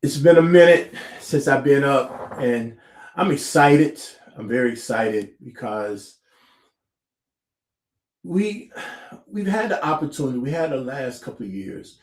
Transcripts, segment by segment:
It's been a minute since I've been up, and I'm excited. I'm very excited because we we've had the opportunity. We had the last couple of years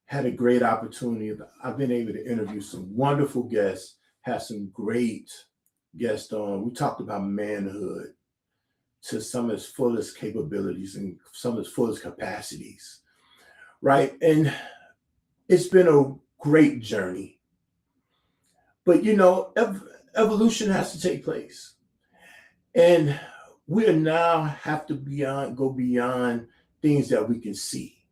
had a great opportunity. I've been able to interview some wonderful guests, have some great guests on. We talked about manhood to some of its fullest capabilities and some of its fullest capacities, right? And it's been a great journey. But evolution has to take place. And we now have to go beyond things that we can see.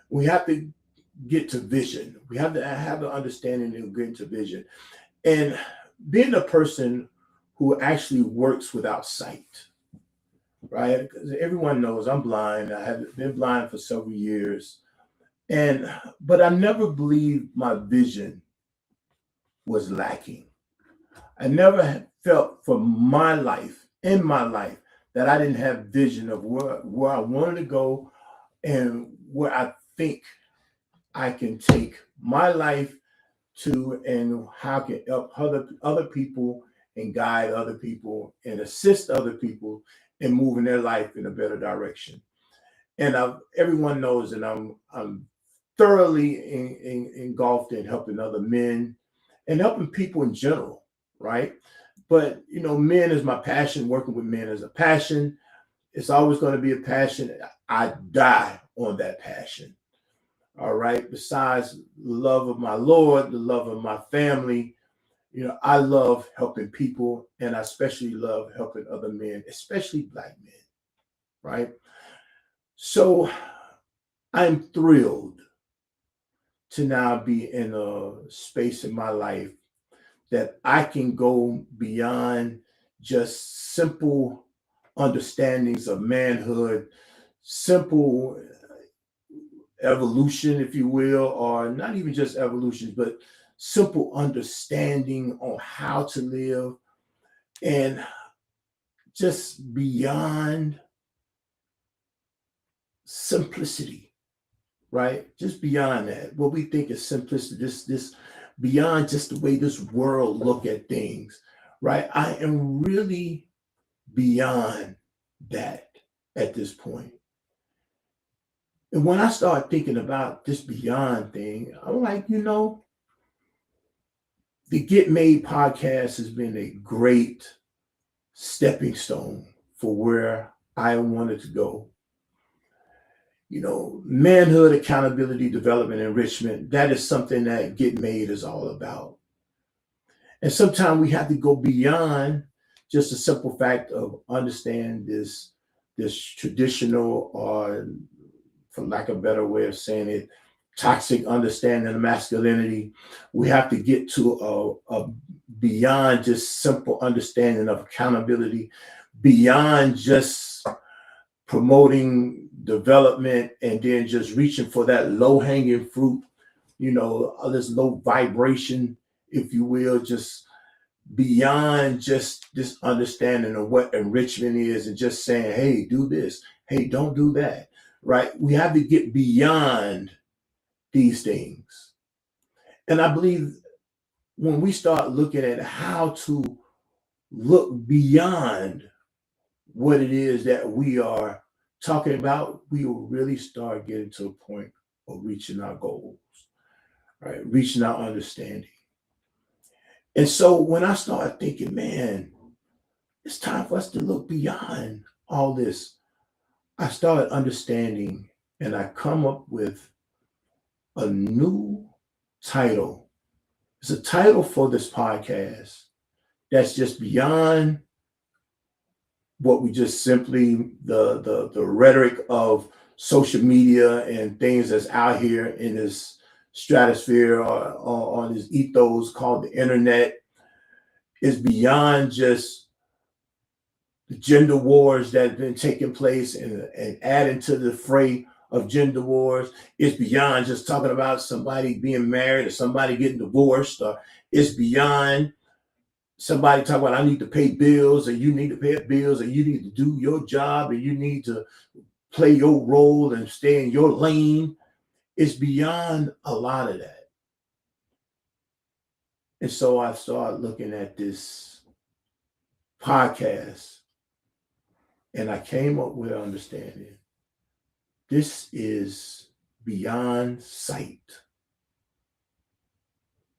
We have to get to vision. We have to have an understanding and get into vision. And being a person who actually works without sight, right? Because everyone knows I'm blind. I have been blind for several years. But I never believed my vision was lacking. I never felt for my life, in my life, that I didn't have vision of where I wanted to go and where I think I can take my life to, and how I can help other people and guide other people and assist other people in moving their life in a better direction. And everyone knows that I'm thoroughly engulfed in helping other men and helping people in general, right? But men is my passion. Working with men is a passion. It's always going to be a passion. I die on that passion. All right. Besides the love of my Lord, the love of my family, I love helping people, and I especially love helping other men, especially Black men. Right. So I'm thrilled to now be in a space in my life that I can go beyond just simple understandings of manhood, simple evolution, if you will, or not even just evolution, but simple understanding on how to live, and just beyond simplicity, right? Just beyond that, what we think is simplicity, this beyond just the way this world look at things, right? I am really beyond that at this point. And when I start thinking about this beyond thing, I'm like, the Get Made podcast has been a great stepping stone for where I wanted to go. Manhood, accountability, development, enrichment, that is something that Get Made is all about. And sometimes we have to go beyond just the simple fact of understand this traditional, or for lack of a better way of saying it, toxic understanding of masculinity. We have to get to a beyond just simple understanding of accountability, beyond just promoting development and then just reaching for that low hanging fruit, this low vibration, if you will, just beyond just this understanding of what enrichment is and just saying, hey, do this, hey, don't do that, right? We have to get beyond these things. And I believe when we start looking at how to look beyond what it is that we are talking about, we will really start getting to a point of reaching our goals, right? Reaching our understanding. And so when I started thinking, man, it's time for us to look beyond all this, I started understanding, and I come up with a new title. It's a title for this podcast that's just beyond what we just simply the rhetoric of social media and things that's out here in this stratosphere, or on this ethos called the internet. Is beyond just the gender wars that have been taking place, and adding to the fray of gender wars. It's beyond just talking about somebody being married or somebody getting divorced, or it's beyond somebody talking about I need to pay bills, or you need to pay bills, or you need to do your job, and you need to play your role and stay in your lane. It's beyond a lot of that. And so I started looking at this podcast and I came up with an understanding. This is beyond sight.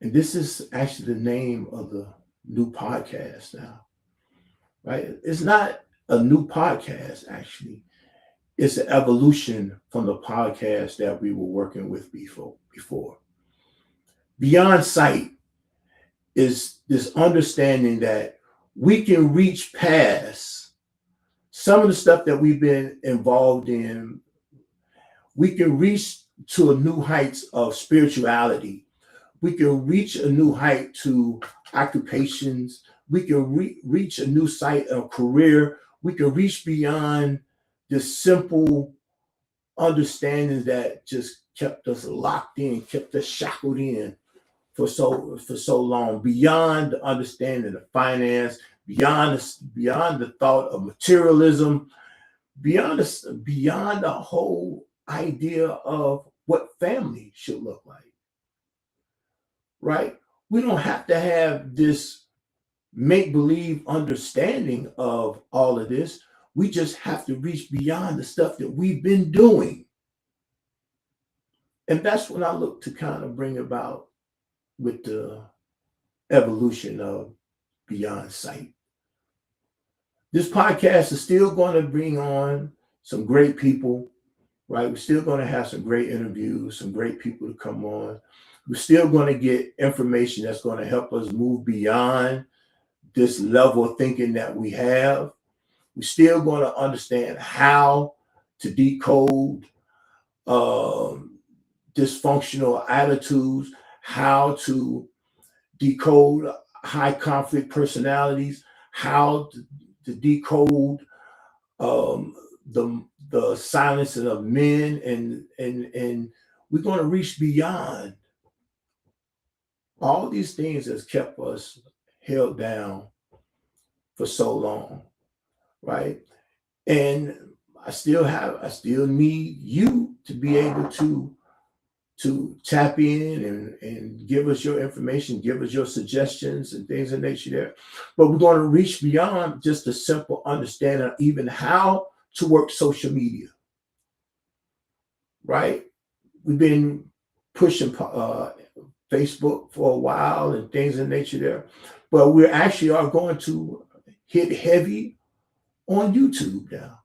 And this is actually the name of the new podcast now, right? It's not a new podcast, actually. It's an evolution from the podcast that we were working with before. Beyond sight is this understanding that we can reach past some of the stuff that we've been involved in. We can reach to a new heights of spirituality. We can reach a new height to occupations. We can reach a new site of career. We can reach beyond this simple understanding that just kept us locked in, kept us shackled in for so long. Beyond the understanding of finance, beyond the thought of materialism, beyond the whole idea of what family should look like. Right? We don't have to have this make-believe understanding of all of this. We just have to reach beyond the stuff that we've been doing. And that's what I look to kind of bring about with the evolution of Beyond Sight. This podcast is still going to bring on some great people, right? We're still going to have some great interviews, some great people to come on. We're still going to get information that's going to help us move beyond this level of thinking that we have. We're still going to understand how to decode dysfunctional attitudes, how to decode high conflict personalities, how to decode the silencing of men, and we're going to reach beyond all these things that's kept us held down for so long, right? And I still need you to be able to tap in and give us your information, give us your suggestions and things of nature there. But we're going to reach beyond just a simple understanding of even how to work social media, right? We've been pushing Facebook for a while and things of nature there, but we actually are going to hit heavy on YouTube now,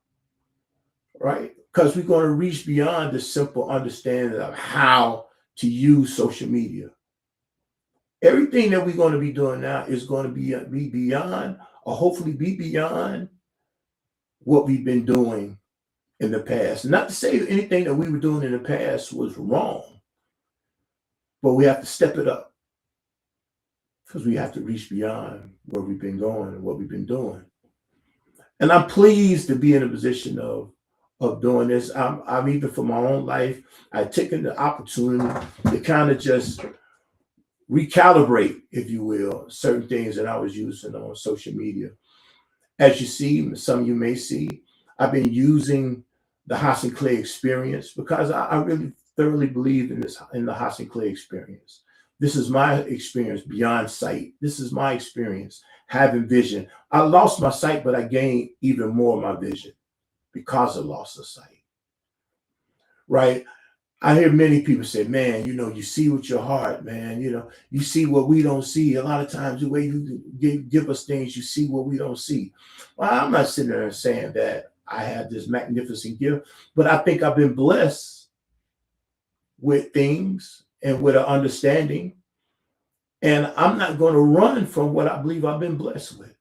right? Because we're going to reach beyond the simple understanding of how to use social media. Everything that we're going to be doing now is going to be beyond, or hopefully be beyond, what we've been doing in the past. Not to say anything that we were doing in the past was wrong, but we have to step it up because we have to reach beyond where we've been going and what we've been doing. And I'm pleased to be in a position of doing this. I'm even for my own life, I've taken the opportunity to kind of just recalibrate, if you will, certain things that I was using on social media. As you see, some of you may see, I've been using the Hasan Clay experience because I really thoroughly believe in the Hasan Clay experience. This is my experience beyond sight. This is my experience having vision. I lost my sight, but I gained even more of my vision because of loss of sight, right? I hear many people say, man, you see with your heart, man, you see what we don't see. A lot of times the way you give us things, you see what we don't see. Well, I'm not sitting there saying that I have this magnificent gift, but I think I've been blessed with things and with an understanding. And I'm not going to run from what I believe I've been blessed with,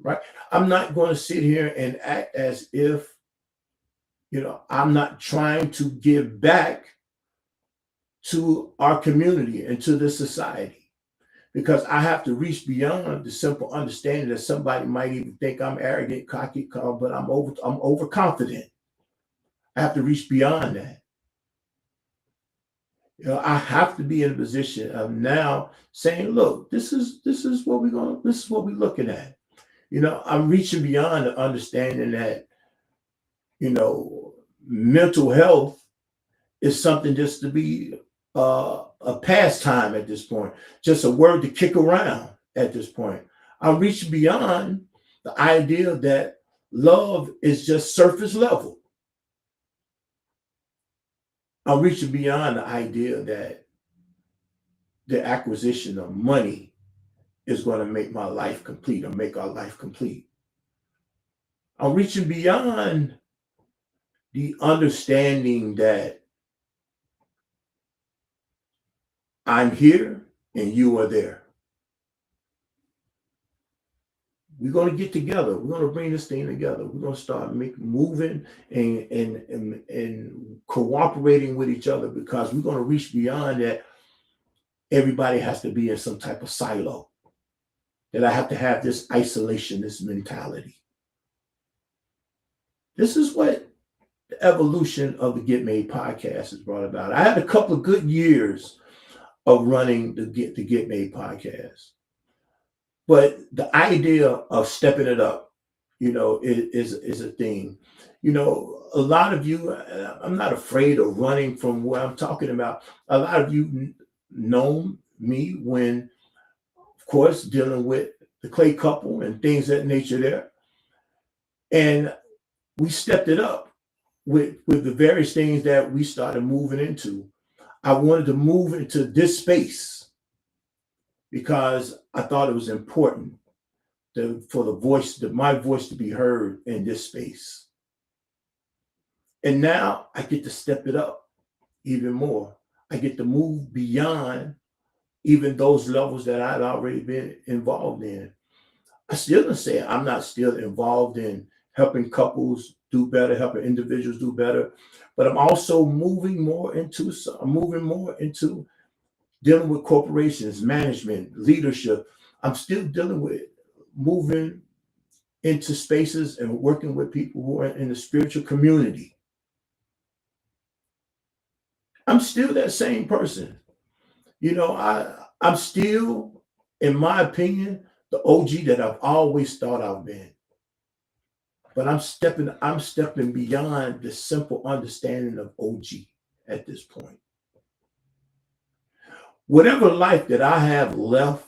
right? I'm not going to sit here and act as if, I'm not trying to give back to our community and to the society, because I have to reach beyond the simple understanding that somebody might even think I'm arrogant, cocky, but I'm overconfident. I have to reach beyond that. I have to be in a position of now saying, look, this is what we're looking at. I'm reaching beyond the understanding that, mental health is something just to be a pastime at this point, just a word to kick around at this point. I'm reaching beyond the idea that love is just surface level. I'm reaching beyond the idea that the acquisition of money is going to make my life complete or make our life complete. I'm reaching beyond the understanding that I'm here and you are there. We're going to get together. We're going to bring this thing together. We're going to start moving and cooperating with each other, because we're going to reach beyond that. Everybody has to be in some type of silo. That I have to have this isolationist mentality. This is what the evolution of the Get Made podcast has brought about. I had a couple of good years of running the Get Made podcast. But the idea of stepping it up, is a thing. A lot of you, I'm not afraid of running from where I'm talking about. A lot of you know me when, of course, dealing with the Clay couple and things of that nature there. And we stepped it up with the various things that we started moving into. I wanted to move into this space because I thought it was important for my voice to be heard in this space. And now I get to step it up even more. I get to move beyond even those levels that I'd already been involved in. I still don't say I'm not still involved in helping couples do better, helping individuals do better, but I'm also moving more into dealing with corporations, management, leadership. I'm still dealing with moving into spaces and working with people who are in the spiritual community. I'm still that same person. I'm still, in my opinion, the OG that I've always thought I've been. But I'm stepping beyond the simple understanding of OG at this point. Whatever life that I have left,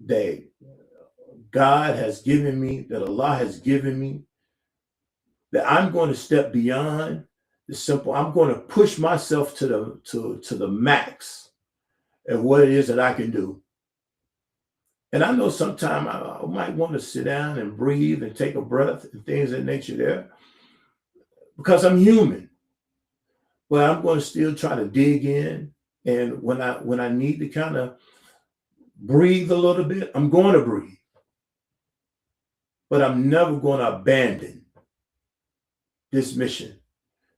that God has given me, that Allah has given me, that I'm going to step beyond the simple. I'm going to push myself to the max of what it is that I can do. And I know sometimes I might want to sit down and breathe and take a breath and things of that nature there, because I'm human. But I'm going to still try to dig in. And when I need to kind of breathe a little bit, I'm going to breathe. But I'm never going to abandon this mission,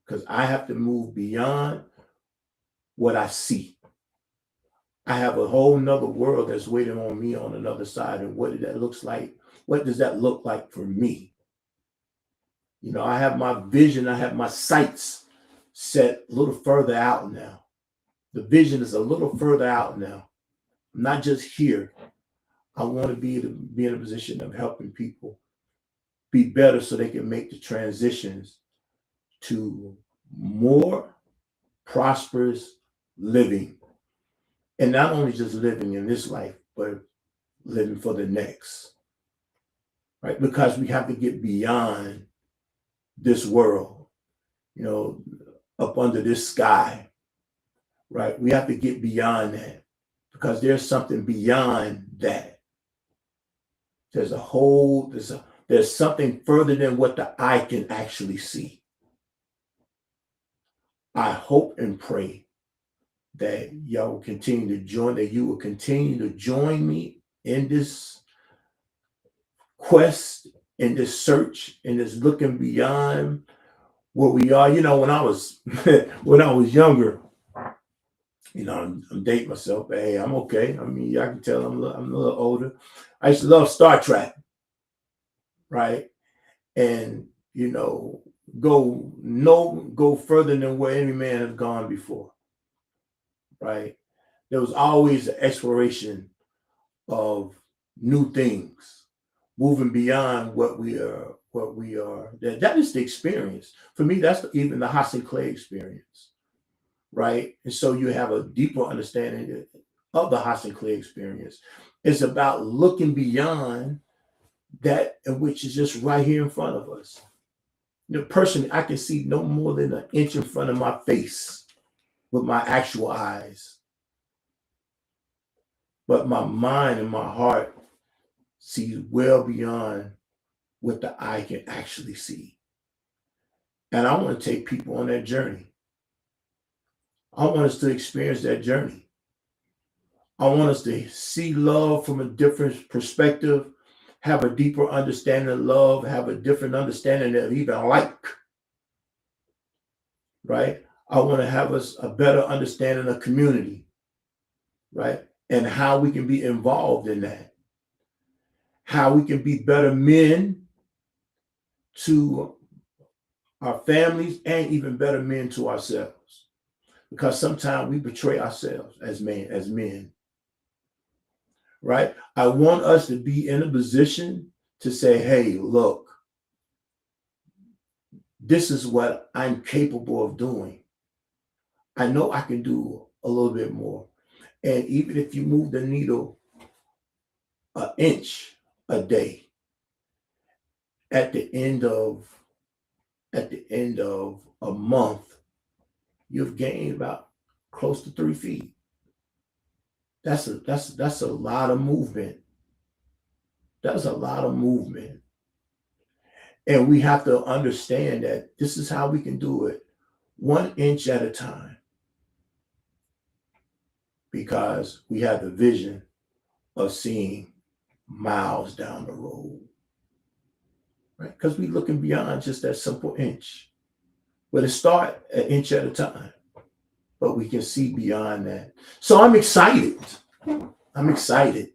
because I have to move beyond what I see. I have a whole nother world that's waiting on me on another side. And what that looks like, what does that look like for me? I have my vision, I have my sights set a little further out now. The vision is a little further out now. I'm not just here. I want to be in a position of helping people be better so they can make the transitions to more prosperous living. And not only just living in this life, but living for the next. Right? Because we have to get beyond this world, up under this sky. Right? We have to get beyond that, because there's something beyond that. There's something further than what the eye can actually see. I hope and pray that y'all will continue to join, that you will continue to join me in this quest, in this search, in this looking beyond what we are. When I was younger, I'm dating myself, but hey, I'm okay. I mean, I can tell I'm a little older. I used to love Star Trek, right? And go further than where any man has gone before, right? There was always an exploration of new things, moving beyond what we are. That is the experience. For me, that's even the Hasan Clay experience. right? And so you have a deeper understanding of the Hasan Clay experience. It's about looking beyond that, which is just right here in front of us. The person I can see no more than an inch in front of my face with my actual eyes, but my mind and my heart sees well beyond what the eye can actually see. And I want to take people on that journey. I want us to experience that journey. I want us to see love from a different perspective, have a deeper understanding of love, have a different understanding of even like, right? I want to have us a better understanding of community, right? And how we can be involved in that, how we can be better men to our families and even better men to ourselves. Because sometimes we betray ourselves as men, right? I want us to be in a position to say, hey, look, this is what I'm capable of doing. I know I can do a little bit more. And even if you move the needle an inch a day, at the end of a month, you've gained about close to 3 feet. That's a lot of movement. That's a lot of movement. And we have to understand that this is how we can do it 1 inch at a time, because we have the vision of seeing miles down the road, right? Because we're looking beyond just that simple inch. But it start an inch at a time, but we can see beyond that. So I'm excited. I'm excited.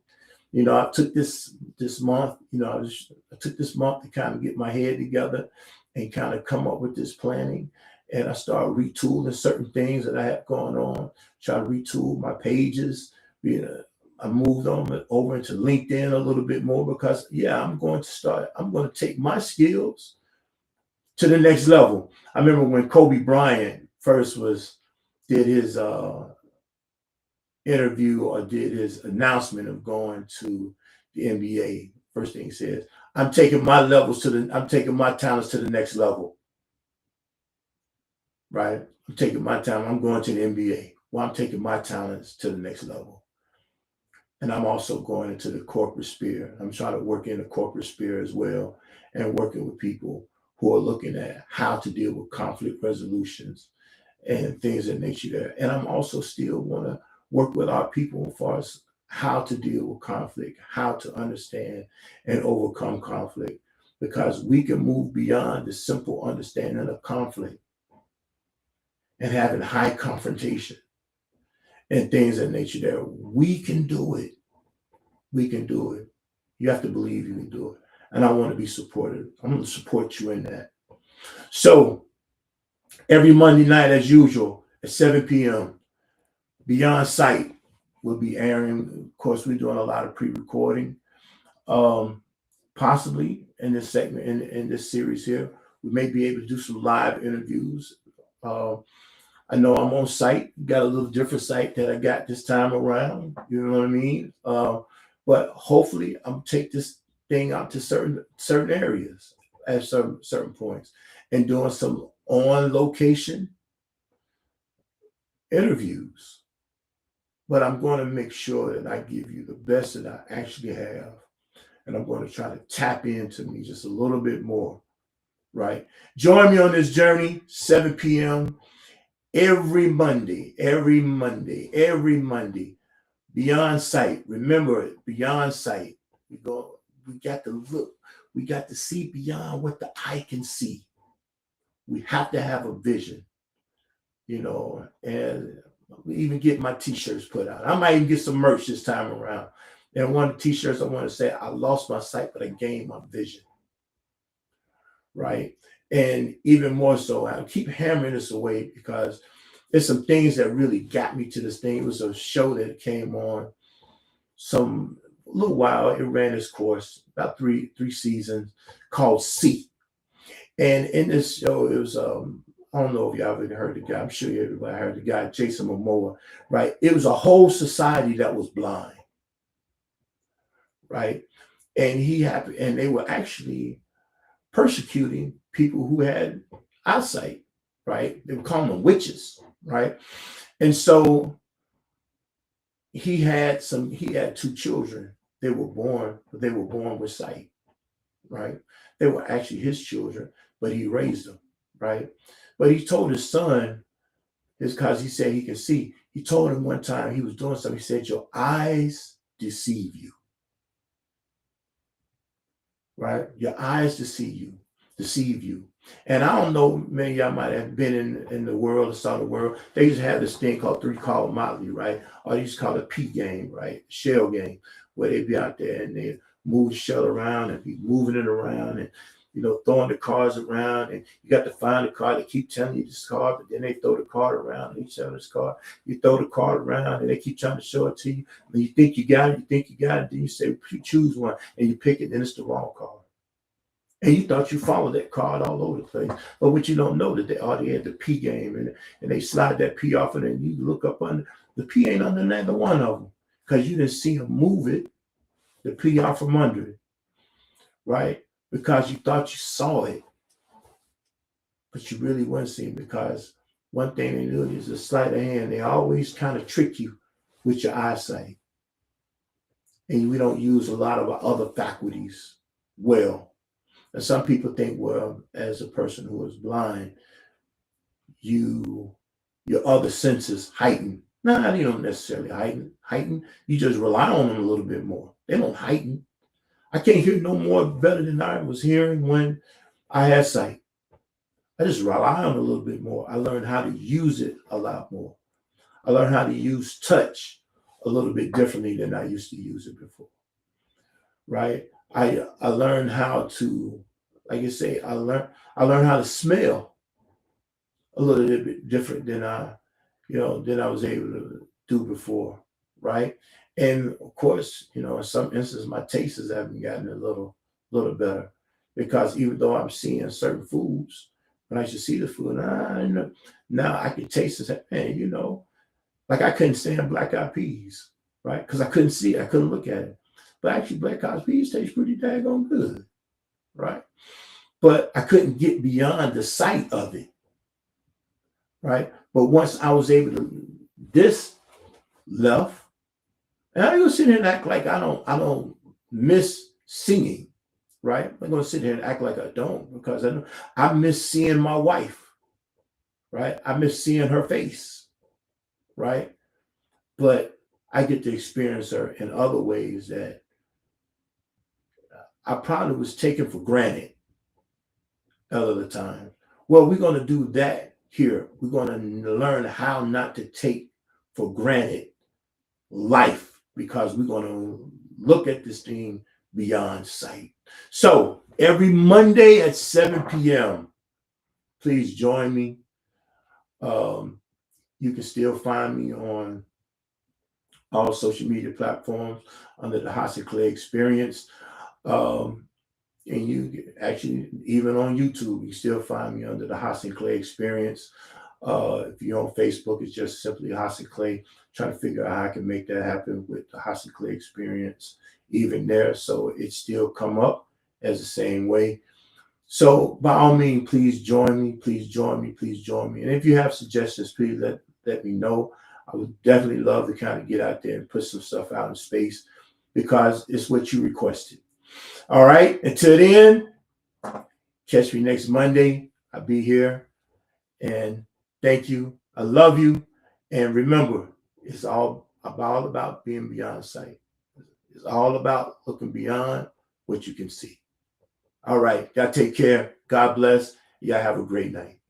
I took this month. I took this month to kind of get my head together and kind of come up with this planning. And I started retooling certain things that I had going on. Try to retool my pages. I moved on over into LinkedIn a little bit more because I'm going to take my skills to the next level. I remember when Kobe Bryant first did his interview or did his announcement of going to the NBA. First thing he says, I'm taking my talents to the next level. Right? I'm taking my talent. I'm going to the NBA. Well, I'm taking my talents to the next level. And I'm also going into the corporate sphere. I'm trying to work in the corporate sphere as well and working with people who are looking at how to deal with conflict resolutions and things of nature there. And I'm also still want to work with our people as far as how to deal with conflict, how to understand and overcome conflict, because we can move beyond the simple understanding of conflict and having high confrontation and things of nature there. We can do it. We can do it. You have to believe you can do it. And I want to be supported. I'm going to support you in that. So every Monday night, as usual, at 7 p.m., Beyond Sight will be airing. Of course, we're doing a lot of pre-recording. Possibly in this segment, in this series here, we may be able to do some live interviews. I know I'm on site, got a little different site that I got this time around. You know what I mean? But hopefully, I'm take this thing out to certain areas at certain points and doing some on location interviews. But I'm going to make sure that I give you the best that I actually have, and I'm going to try to tap into me just a little bit more. Right? Join me on this journey, 7 p.m. every Monday. Beyond Sight. Remember it, Beyond Sight. We got to look. We got to see beyond what the eye can see. We have to have a vision, and we even get my t-shirts put out. I might even get some merch this time around. And one of the t-shirts I want to say, I lost my sight, but I gained my vision. Right? And even more so, I keep hammering this away because there's some things that really got me to this thing. It was a show that came on a little while. It ran its course, about three seasons, called C. And in this show, it was a I don't know if y'all ever heard the guy. I'm sure everybody heard the guy, Jason Momoa, right? It was a whole society that was blind, right? And and they were actually persecuting people who had eyesight, right? They were calling them witches, right? And so he had two children. They were born with sight, right? They were actually his children, but he raised them, right? But he told his son, is because he said he can see. He told him one time he was doing something. He said, "Your eyes deceive you, right? Your eyes deceive you." And I don't know, many of y'all might have been in the world or saw the world. They used to have this thing called three call motley, right? Or they used to call it a P game, right? Shell game, where they'd be out there and they move the shell around and be moving it around and throwing the cards around, and you got to find the card. They keep telling you this card, but then they throw the card around and each other's card. You throw the card around and they keep trying to show it to you. And you think you got it, then you say, choose one, and you pick it, and it's the wrong card. And you thought you followed that card all over the place. But what you don't know that they already had the P game, and they slide that P off, and then you look up under the P ain't under neither one of them because you didn't see them move it, the P out from under it, right? Because you thought you saw it, but you really weren't seeing, because one thing they do is a sleight of hand. They always kind of trick you with your eyesight. And we don't use a lot of our other faculties well. And some people think, well, as a person who is blind, your other senses heighten. No, you don't necessarily heighten. You just rely on them a little bit more. They don't heighten. I can't hear no more better than I was hearing when I had sight. I just rely on it a little bit more. I learned how to use it a lot more. I learned how to use touch a little bit differently than I used to use it before, right? I learned how to, like you say, I learned how to smell a little bit different than I was able to do before, right? And of course, in some instances, my tastes haven't gotten a little better, because even though I'm seeing certain foods, when I should see the food, now I can taste it. Man, like I couldn't stand black eyed peas, right? Because I couldn't see it, I couldn't look at it. But actually, black eyed peas taste pretty daggone good, right? But I couldn't get beyond the sight of it, right? But once I was able to this left, and I'm gonna sit here and act like I don't miss singing, right? I'm gonna sit here and act like I don't, because I miss seeing my wife, right? I miss seeing her face, right? But I get to experience her in other ways that I probably was taken for granted other time. Well, we're going to do that here. We're going to learn how not to take for granted life, because we're going to look at this thing beyond sight. So every Monday at 7 p.m., please join me. You can still find me on all social media platforms under the Hasan Clay Experience. And you actually, even on YouTube, you still find me under the Hasan Clay Experience. If you're on Facebook, it's just simply Hasan Clay. Trying to figure out how I can make that happen with the Hasan Clay Experience even there, so it still come up as the same way. So by all means, please join me. Please join me. Please join me. And if you have suggestions, please let me know. I would definitely love to kind of get out there and put some stuff out in space, because it's what you requested. All right. Until then, catch me next Monday. I'll be here. And thank you. I love you. And remember, it's all about being beyond sight. It's all about looking beyond what you can see. All right. Y'all take care. God bless. Y'all have a great night.